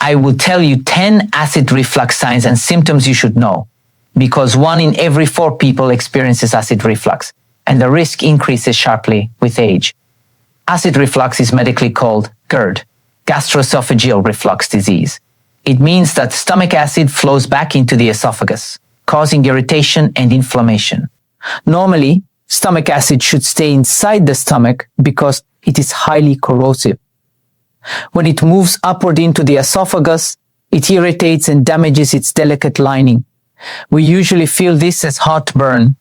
I will tell you 10 acid reflux signs and symptoms you should know, because 1 in every 4 people experiences acid reflux, and the risk increases sharply with age. Acid reflux is medically called GERD, gastroesophageal reflux disease. It means that stomach acid flows back into the esophagus, causing irritation and inflammation. Normally, stomach acid should stay inside the stomach because it is highly corrosive. When it moves upward into the esophagus, it irritates and damages its delicate lining. We usually feel this as heartburn.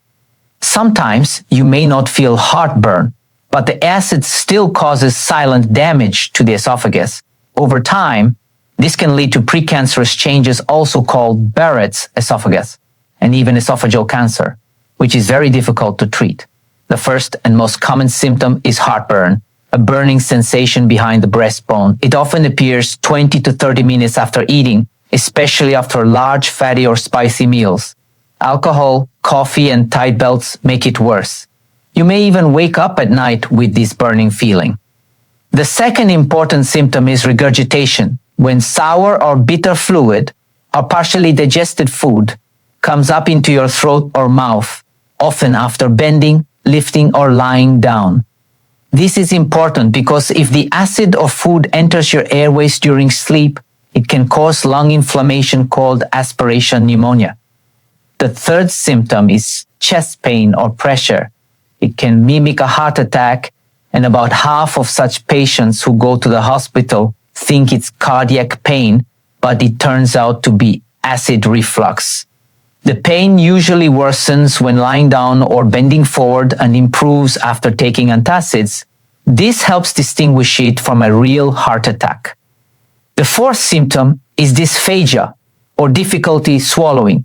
Sometimes you may not feel heartburn, but the acid still causes silent damage to the esophagus. Over time, this can lead to precancerous changes, also called Barrett's esophagus, and even esophageal cancer, which is very difficult to treat. The first and most common symptom is heartburn, a burning sensation behind the breastbone. It often appears 20 to 30 minutes after eating, especially after large fatty or spicy meals. Alcohol, coffee, and tight belts make it worse. You may even wake up at night with this burning feeling. The second important symptom is regurgitation, when sour or bitter fluid or partially digested food comes up into your throat or mouth, often after bending, lifting, or lying down. This is important because if the acid or food enters your airways during sleep, it can cause lung inflammation called aspiration pneumonia. The third symptom is chest pain or pressure. It can mimic a heart attack, and about half of such patients who go to the hospital think it's cardiac pain, but it turns out to be acid reflux. The pain usually worsens when lying down or bending forward and improves after taking antacids. This helps distinguish it from a real heart attack. The fourth symptom is dysphagia, or difficulty swallowing.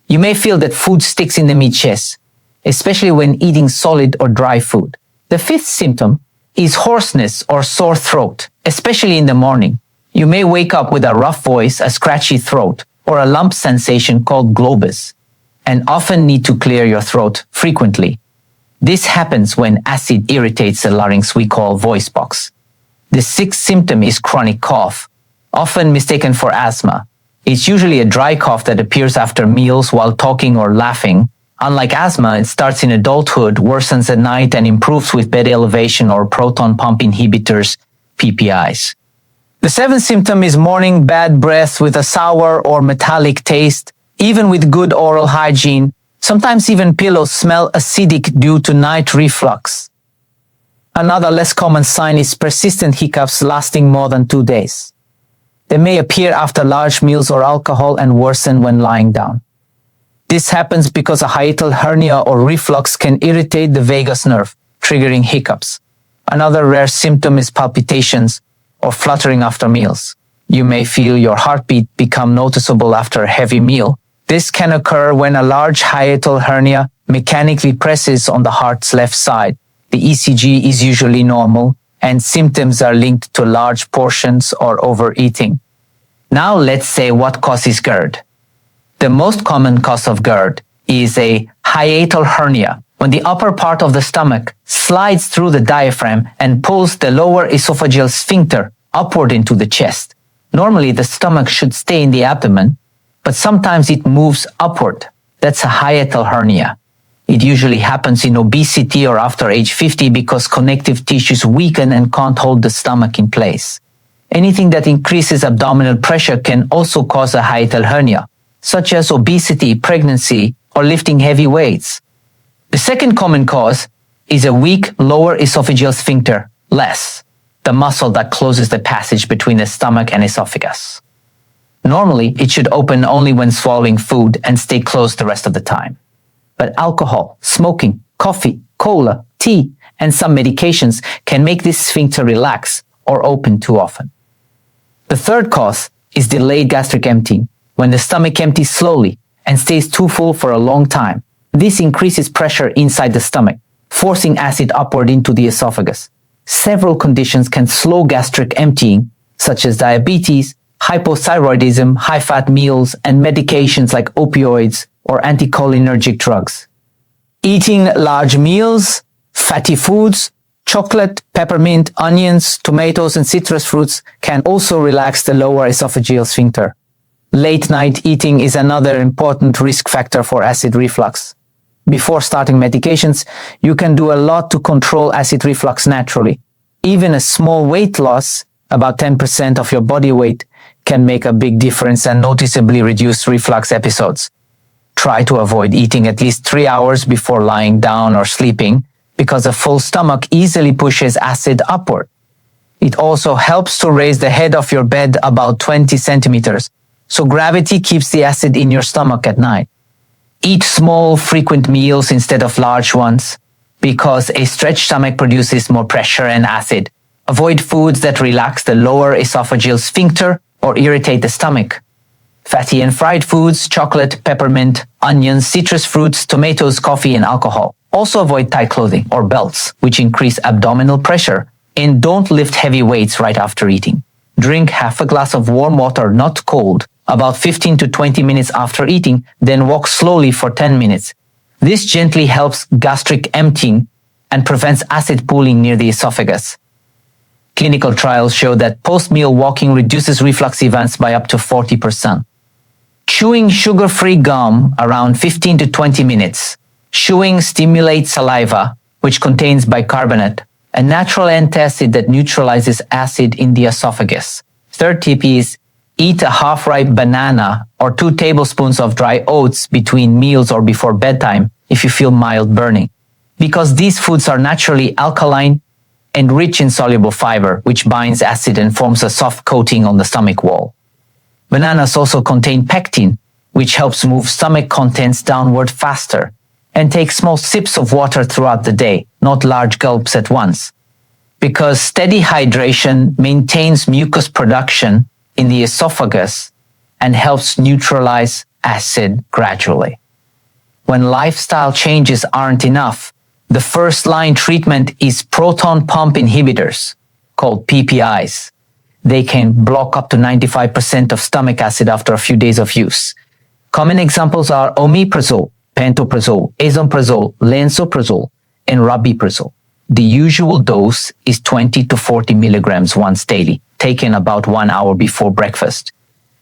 You may feel that food sticks in the mid-chest, especially when eating solid or dry food. The fifth symptom is hoarseness or sore throat, especially in the morning. You may wake up with a rough voice, a scratchy throat, or a lump sensation called globus, and often need to clear your throat frequently. This happens when acid irritates the larynx we call voice box. The sixth symptom is chronic cough, often mistaken for asthma. It's usually a dry cough that appears after meals while talking or laughing. Unlike asthma, it starts in adulthood, worsens at night, and improves with bed elevation or proton pump inhibitors, PPIs. The seventh symptom is morning bad breath with a sour or metallic taste. Even with good oral hygiene, sometimes even pillows smell acidic due to night reflux. Another less common sign is persistent hiccups lasting more than 2 days. They may appear after large meals or alcohol and worsen when lying down. This happens because a hiatal hernia or reflux can irritate the vagus nerve, triggering hiccups. Another rare symptom is palpitations or fluttering after meals. You may feel your heartbeat become noticeable after a heavy meal. This can occur when a large hiatal hernia mechanically presses on the heart's left side. The ECG is usually normal, and symptoms are linked to large portions or overeating. Now let's say what causes GERD. The most common cause of GERD is a hiatal hernia, when the upper part of the stomach slides through the diaphragm and pulls the lower esophageal sphincter upward into the chest. Normally, the stomach should stay in the abdomen, but sometimes it moves upward. That's a hiatal hernia. It usually happens in obesity or after age 50 because connective tissues weaken and can't hold the stomach in place. Anything that increases abdominal pressure can also cause a hiatal hernia, such as obesity, pregnancy, or lifting heavy weights. The second common cause is a weak lower esophageal sphincter, LES, the muscle that closes the passage between the stomach and esophagus. Normally, it should open only when swallowing food and stay closed the rest of the time. But alcohol, smoking, coffee, cola, tea, and some medications can make this sphincter relax or open too often. The third cause is delayed gastric emptying, when the stomach empties slowly and stays too full for a long time. This increases pressure inside the stomach, forcing acid upward into the esophagus. Several conditions can slow gastric emptying, such as diabetes, hypothyroidism, high-fat meals, and medications like opioids or anticholinergic drugs. Eating large meals, fatty foods, Chocolate, peppermint, onions, tomatoes, and citrus fruits can also relax the lower esophageal sphincter. Late night eating is another important risk factor for acid reflux. Before starting medications, you can do a lot to control acid reflux naturally. Even a small weight loss, about 10% of your body weight, can make a big difference and noticeably reduce reflux episodes. Try to avoid eating at least 3 hours before lying down or sleeping, because a full stomach easily pushes acid upward. It also helps to raise the head of your bed about 20 centimeters, so gravity keeps the acid in your stomach at night. Eat small, frequent meals instead of large ones, because a stretched stomach produces more pressure and acid. Avoid foods that relax the lower esophageal sphincter or irritate the stomach. Fatty and fried foods, chocolate, peppermint, onions, citrus fruits, tomatoes, coffee, and alcohol. Also avoid tight clothing or belts, which increase abdominal pressure. And don't lift heavy weights right after eating. Drink half a glass of warm water, not cold, about 15 to 20 minutes after eating, then walk slowly for 10 minutes. This gently helps gastric emptying and prevents acid pooling near the esophagus. Clinical trials show that post-meal walking reduces reflux events by up to 40%. Chewing sugar-free gum around 15 to 20 minutes. Chewing stimulates saliva, which contains bicarbonate, a natural antacid that neutralizes acid in the esophagus. Third tip is eat a half-ripe banana or 2 tablespoons of dry oats between meals or before bedtime if you feel mild burning, because these foods are naturally alkaline and rich in soluble fiber, which binds acid and forms a soft coating on the stomach wall. Bananas also contain pectin, which helps move stomach contents downward faster, and take small sips of water throughout the day, not large gulps at once, because steady hydration maintains mucus production in the esophagus and helps neutralize acid gradually. When lifestyle changes aren't enough, the first-line treatment is proton pump inhibitors, called PPIs. They can block up to 95% of stomach acid after a few days of use. Common examples are omeprazole, pantoprazole, esomeprazole, lansoprazole, and rabeprazole. The usual dose is 20 to 40 milligrams once daily, taken about 1 hour before breakfast.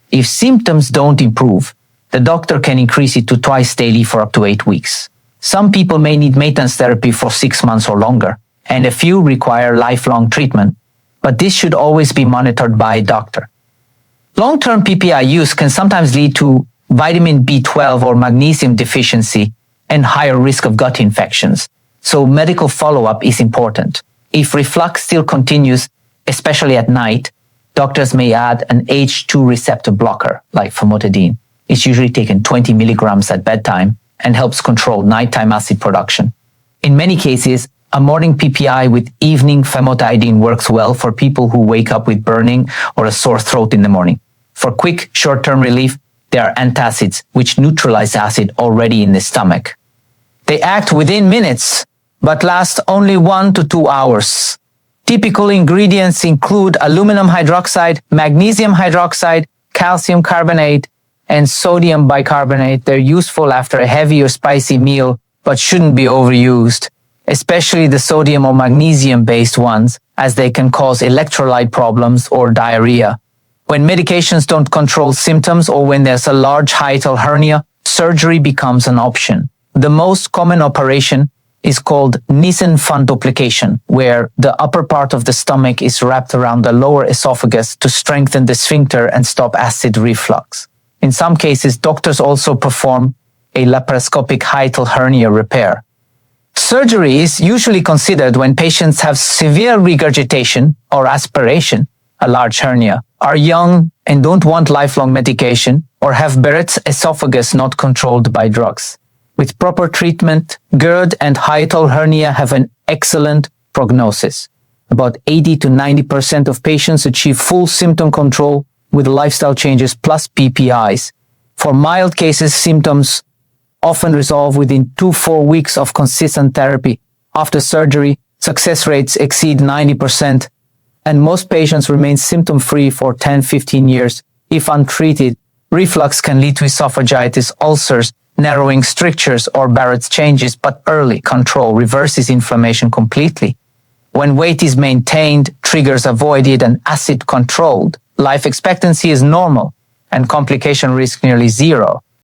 If symptoms don't improve, the doctor can increase it to twice daily for up to 8 weeks. Some people may need maintenance therapy for 6 months or longer, and a few require lifelong treatment, but this should always be monitored by a doctor. Long-term PPI use can sometimes lead to vitamin B12 or magnesium deficiency and higher risk of gut infections, so medical follow-up is important. If reflux still continues, especially at night, doctors may add an H2 receptor blocker, like famotidine. It's usually taken 20 milligrams at bedtime and helps control nighttime acid production. In many cases, a morning PPI with evening famotidine works well for people who wake up with burning or a sore throat in the morning. For quick, short-term relief, there are antacids, which neutralize acid already in the stomach. They act within minutes, but last only 1 to 2 hours. Typical ingredients include aluminum hydroxide, magnesium hydroxide, calcium carbonate, and sodium bicarbonate. They're useful after a heavy or spicy meal, but shouldn't be overused, especially the sodium or magnesium-based ones, as they can cause electrolyte problems or diarrhea. When medications don't control symptoms or when there's a large hiatal hernia, surgery becomes an option. The most common operation is called Nissen fundoplication, where the upper part of the stomach is wrapped around the lower esophagus to strengthen the sphincter and stop acid reflux. In some cases, doctors also perform a laparoscopic hiatal hernia repair. Surgery is usually considered when patients have severe regurgitation or aspiration, a large hernia, are young and don't want lifelong medication, or have Barrett's esophagus not controlled by drugs. With proper treatment, GERD and hiatal hernia have an excellent prognosis. About 80 to 90% of patients achieve full symptom control with lifestyle changes plus PPIs. For mild cases, symptoms often resolve within 2 to 4 weeks of consistent therapy. After surgery, success rates exceed 90%, and most patients remain symptom-free for 10-15 years. If untreated, reflux can lead to esophagitis, ulcers, narrowing strictures, or Barrett's changes, but early control reverses inflammation completely. When weight is maintained, triggers avoided, and acid controlled, life expectancy is normal and complication risk nearly zero.